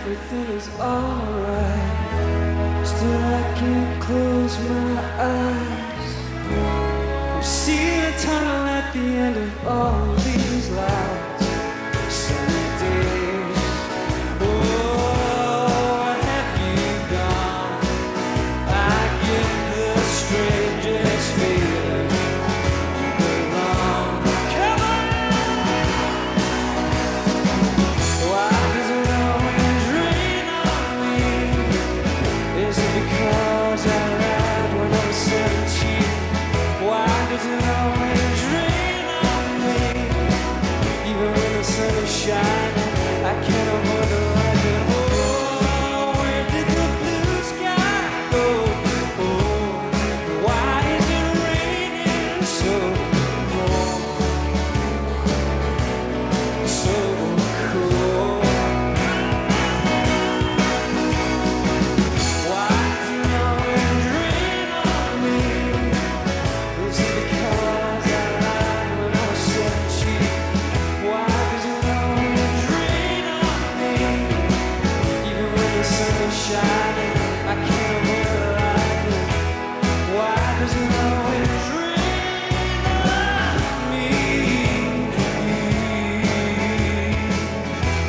everything is alright. Still I can't close my eyes. I'm seeing a tunnel at the end of all these lights. Sunny days. Oh, where have you gone? I get the strangest feeling you belong. Come on! Why does it always rain on me? Is it because I lied when I was 17? Why does it always rain on me? Even when the sun is shining, I can't avoid the lightning. Oh, where did the blue sky go? Oh, why is it raining so cold? So cold. Why does it always rain on me? Is it because I lied when I was 17? Why does it always rain on me? Even when the sun is shining, I can't avoid the lightning. Why does it always rain on me?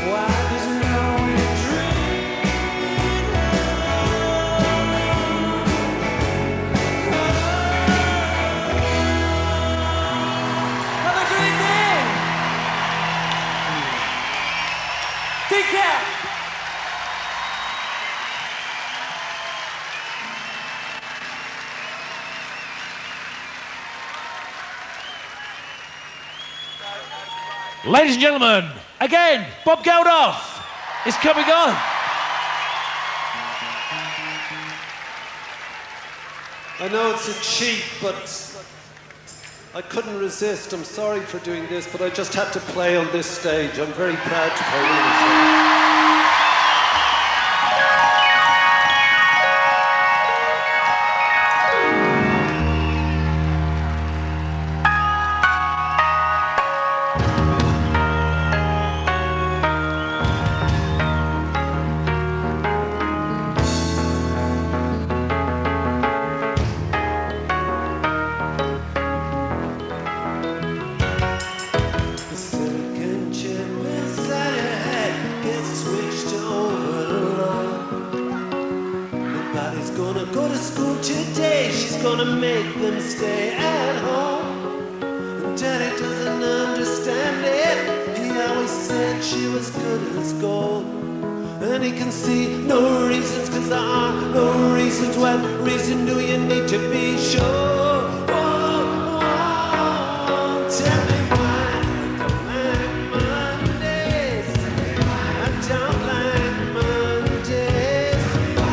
Why does it always rain Have a great day! Take care! Ladies and gentlemen, again, Bob Geldof is coming on. I know it's a cheat, but I couldn't resist. I'm sorry for doing this, but I just had to play on this stage. I'm very proud to play on this stage. The silicon chip inside your head gets switched over to low. Nobody's gonna go to school today. She's gonna make them stay at home. And Daddy doesn't understand it. He always said she was good as gold. And he can see no reasons, 'cause there are no reasons. What reason do you need to be sure? Tell me why I don't like Mondays. I don't like Mondays. I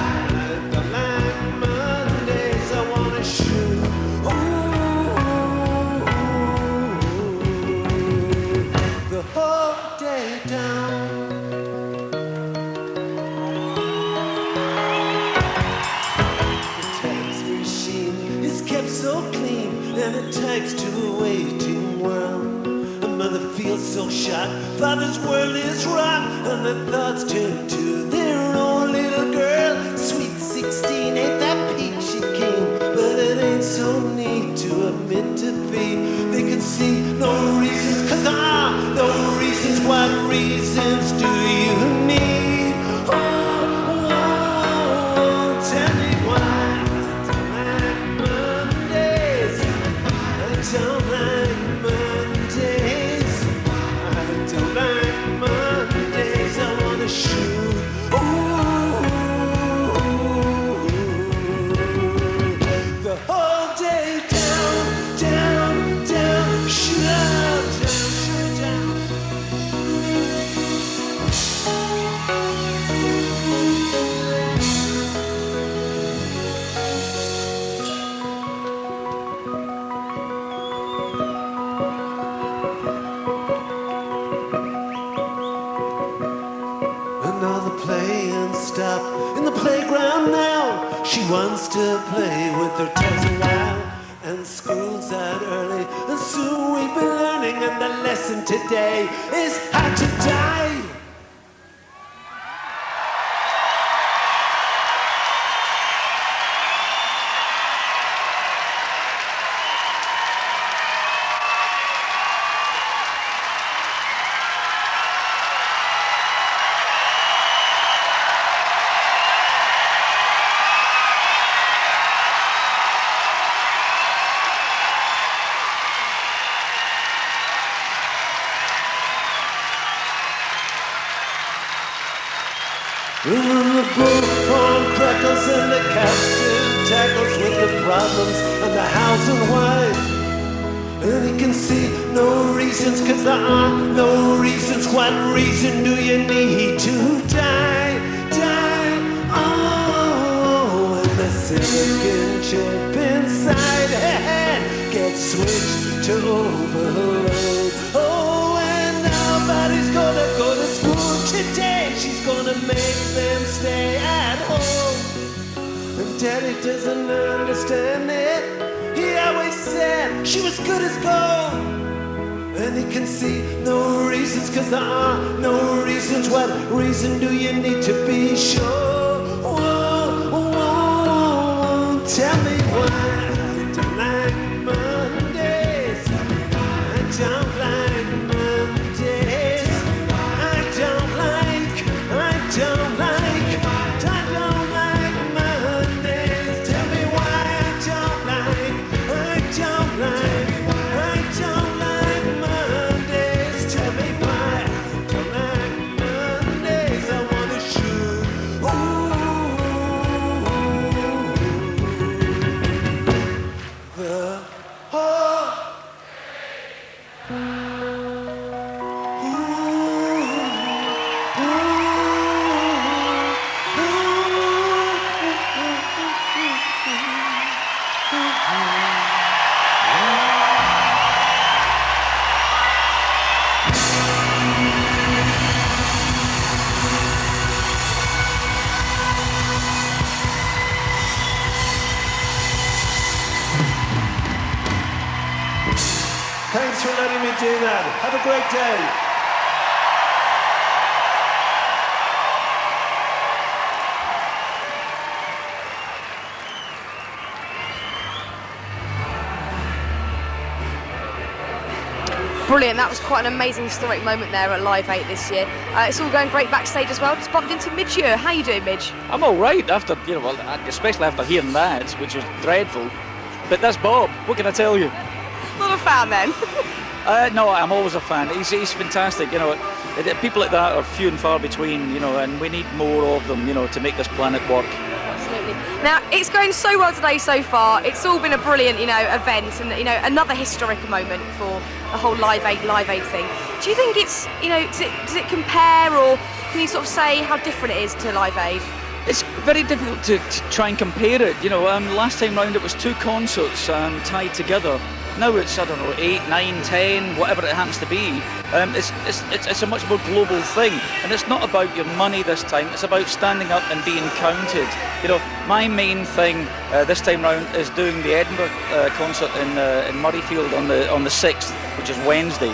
don't like Mondays. I wanna shoot. The whole day down. The text machine is kept so clean, and it types to a waiting world. A mother feels so shocked, father's world is rocked, and the thoughts turn to their own little girl. Sweet 16, ain't that peak she came, but it ain't so neat to admit defeat. They can see no reasons, 'cause there are no reasons. What reasons do you need? Tell me why I don't like Mondays. I don't like Mondays. I don't like Mondays. I wanna shoot. The whole day down, down, down, shoot up, down, shoot down. And all the playing stopped in the playground now. She wants to play with her toys around. And school's out early, and soon we'll be learning. And the lesson today is how to die. And the bullhorn crackles and the captain tackles with the problems and the housing wife. And he can see no reasons, cause there are no reasons. What reason do you need to die? Die, oh, and the silicon chip inside her head gets switched to overload. Oh, and nobody's gonna go to school today. She's gonna make them stay at home. And Daddy doesn't understand it. He always said she was good as gold. And he can see no reasons, cause there are no reasons. What reason do you need to be sure? Whoa, whoa, tell me why I don't like Mondays. I don't like Mondays. I don't like Mondays. Tell me why I don't like Mondays. Tell me why I don't like Mondays. I wanna shoot. The whole. Thanks for letting me do that. Have a great day. Brilliant, that was quite an amazing historic moment there at Live 8 this year. It's all going great backstage as well. Just bumped into Midge Ure. How you doing, Midge? I'm all right after, well, especially after hearing that, which was dreadful. But that's Bob. What can I tell you? Not a fan then. No, I'm always a fan. He's fantastic. People like that are few and far between. And we need more of them. To make this planet work. Absolutely. Now, it's going so well today so far. It's all been a brilliant, event and, another historic moment for the whole Live 8 thing. Do you think it's, does it compare, or can you sort of say how different it is to Live 8? It's very difficult to try and compare it. Last time round it was two concerts tied together. Now it's, 8, 9, 10, whatever it happens to be. It's a much more global thing, and it's not about your money this time. It's about standing up and being counted. My main thing this time round is doing the Edinburgh concert in Murrayfield on the 6th, which is Wednesday.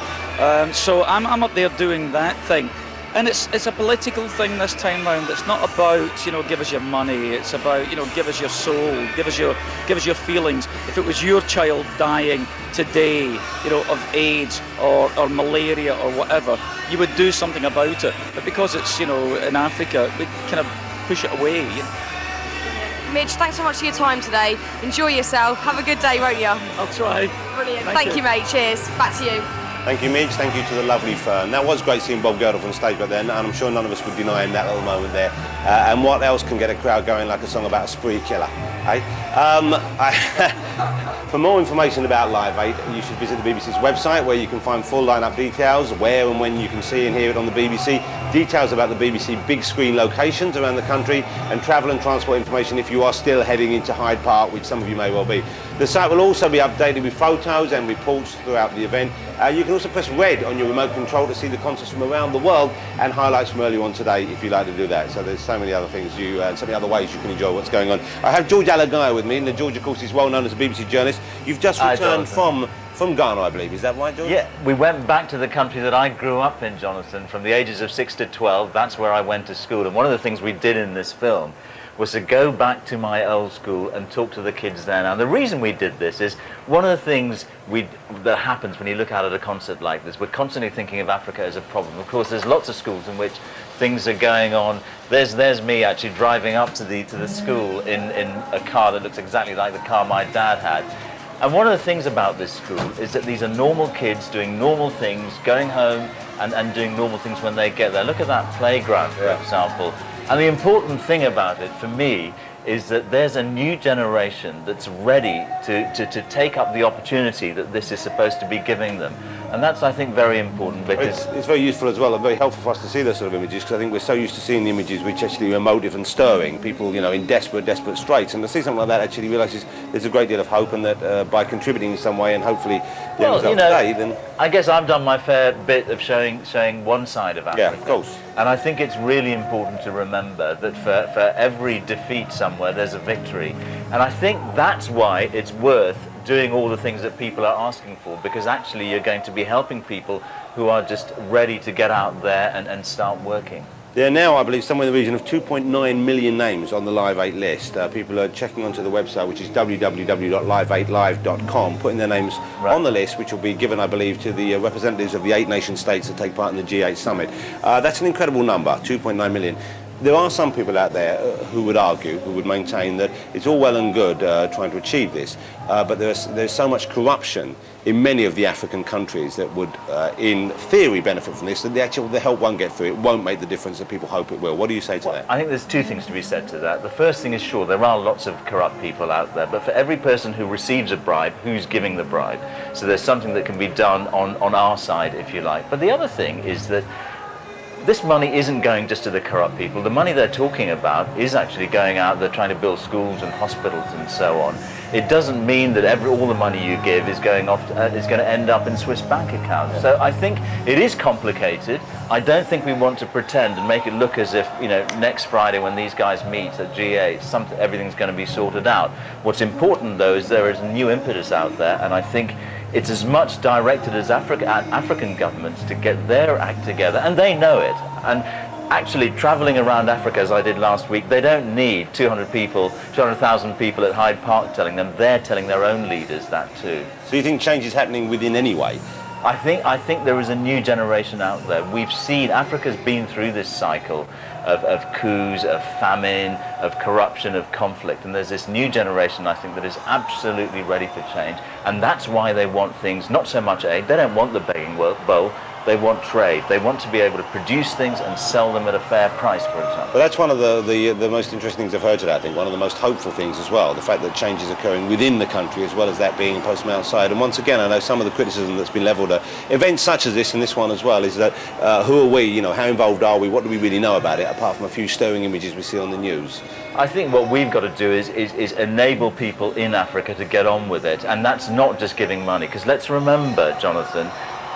So I'm up there doing that thing. And it's a political thing this time round. It's not about, give us your money. It's about, give us your soul, give us your feelings. If it was your child dying today, of AIDS or malaria or whatever, you would do something about it. But because it's, in Africa, we kind of push it away. Midge, thanks so much for your time today. Enjoy yourself. Have a good day, won't you? I'll try. Brilliant. Thank you, mate. Cheers. Back to you. Thank you, Midge. Thank you to the lovely Fern. That was great seeing Bob Geldof on stage back then, and I'm sure none of us would deny him that little moment there. And what else can get a crowd going like a song about a spree killer, eh? For more information about Live 8, you should visit the BBC's website, where you can find full lineup details, where and when you can see and hear it on the BBC, details about the BBC big screen locations around the country, and travel and transport information if you are still heading into Hyde Park, which some of you may well be. The site will also be updated with photos and reports throughout the event. You can also press red on your remote control to see the concerts from around the world and highlights from earlier on today if you like to do that. So there's so many other things, so many other ways you can enjoy what's going on. I have George Alagaya with me. Now, George, of course, is well known as a BBC journalist. You've just returned from Ghana, I believe. Is that right, George? Yeah, we went back to the country that I grew up in, Jonathan, from the ages of 6 to 12. That's where I went to school. And one of the things we did in this film was to go back to my old school and talk to the kids there. Now, the reason we did this is one of the things that happens when you look out at a concert like this. We're constantly thinking of Africa as a problem. Of course, there's lots of schools in which things are going on. There's me actually driving up to the school in a car that looks exactly like the car my dad had. And one of the things about this school is that these are normal kids doing normal things, going home and doing normal things when they get there. Look at that playground, for example. And the important thing about it for me is that there's a new generation that's ready to take up the opportunity that this is supposed to be giving them. And that's, I think, very important because... It's very useful as well and very helpful for us to see those sort of images, because I think we're so used to seeing the images which actually are emotive and stirring, people, you know, in desperate straits, and to see something like that actually realises there's a great deal of hope, and that by contributing in some way and hopefully the end result today, then... I guess I've done my fair bit of showing one side of Africa. Yeah, of course. And I think it's really important to remember that for every defeat somewhere, there's a victory. And I think that's why it's worth doing all the things that people are asking for, because actually you're going to be helping people who are just ready to get out there and start working. There are now, I believe, somewhere in the region of 2.9 million names on the Live 8 list. People are checking onto the website, which is www.live8live.com, putting their names on the list, which will be given, I believe, to the representatives of the 8 nation states that take part in the G8 summit. That's an incredible number, 2.9 million. There are some people out there who would argue, who would maintain that it's all well and good trying to achieve this, but there's so much corruption in many of the African countries that would, in theory, benefit from this, that the help won't get through. It won't make the difference that people hope it will. What do you say to that? I think there's two things to be said to that. The first thing is, sure, there are lots of corrupt people out there, but for every person who receives a bribe, who's giving the bribe? So there's something that can be done on our side, if you like. But the other thing is that this money isn't going just to the corrupt people. The money they're talking about is actually going out there trying to build schools and hospitals and so on. It doesn't mean that all the money you give is going to end up in Swiss bank accounts. Yeah. So I think it is complicated. I don't think we want to pretend and make it look as if, you know, next Friday when these guys meet at G8, everything's going to be sorted out. What's important though is there is a new impetus out there, and I think it's as much directed as African governments to get their act together, and they know it. And actually, traveling around Africa as I did last week, they don't need 200,000 people at Hyde Park telling them. They're telling their own leaders that too. So you think change is happening within any way? I think there is a new generation out there. We've seen Africa's been through this cycle of coups, of famine, of corruption, of conflict, and there's this new generation, I think, that is absolutely ready for change, and that's why they want things, not so much aid. They don't want the begging bowl. They want trade. They want to be able to produce things and sell them at a fair price, for example. But that's one of the most interesting things I've heard today, I think, one of the most hopeful things as well, the fact that change is occurring within the country as well as that being imposed from outside. And once again, I know some of the criticism that's been levelled at events such as this and this one as well is that who are we, you know, how involved are we, what do we really know about it, apart from a few stirring images we see on the news? I think what we've got to do is enable people in Africa to get on with it, and that's not just giving money, because let's remember, Jonathan,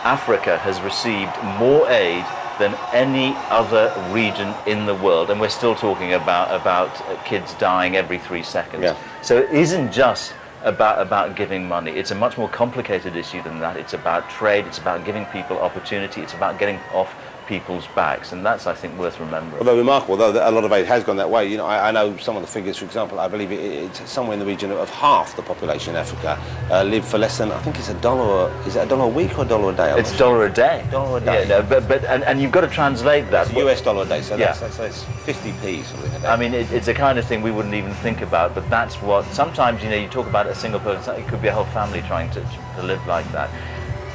Africa has received more aid than any other region in the world, and we're still talking about kids dying every 3 seconds. Yeah. So it isn't just about giving money. It's a much more complicated issue than that. It's about trade, it's about giving people opportunity, it's about getting off people's backs, and that's, I think, worth remembering. Although remarkable, though, a lot of aid has gone that way. You know, I know some of the figures, for example, I believe it's somewhere in the region of half the population in Africa live for less than, I think it's $1, is it $1 a week or $1 a day? It's $1 a day. $1 a day. Yeah, no, and you've got to translate that. It's US dollar a day, so yeah. that's 50p something like that. I mean, it's the kind of thing we wouldn't even think about, but that's what, sometimes, you know, you talk about a single person, it could be a whole family trying to live like that.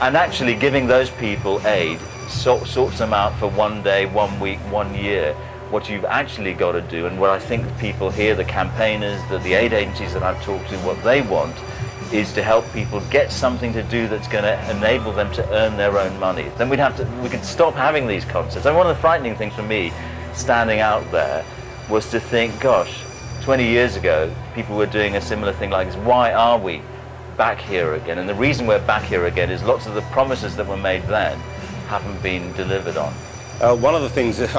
And actually giving those people aid sorts them out for 1 day, 1 week, 1 year. What you've actually got to do, and what I think people here, the campaigners, the aid agencies that I've talked to, what they want is to help people get something to do that's going to enable them to earn their own money. Then we could stop having these concerts. And one of the frightening things for me, standing out there, was to think, gosh, 20 years ago, people were doing a similar thing like this. Why are we back here again? And the reason we're back here again is lots of the promises that were made then haven't been delivered on. One of the things that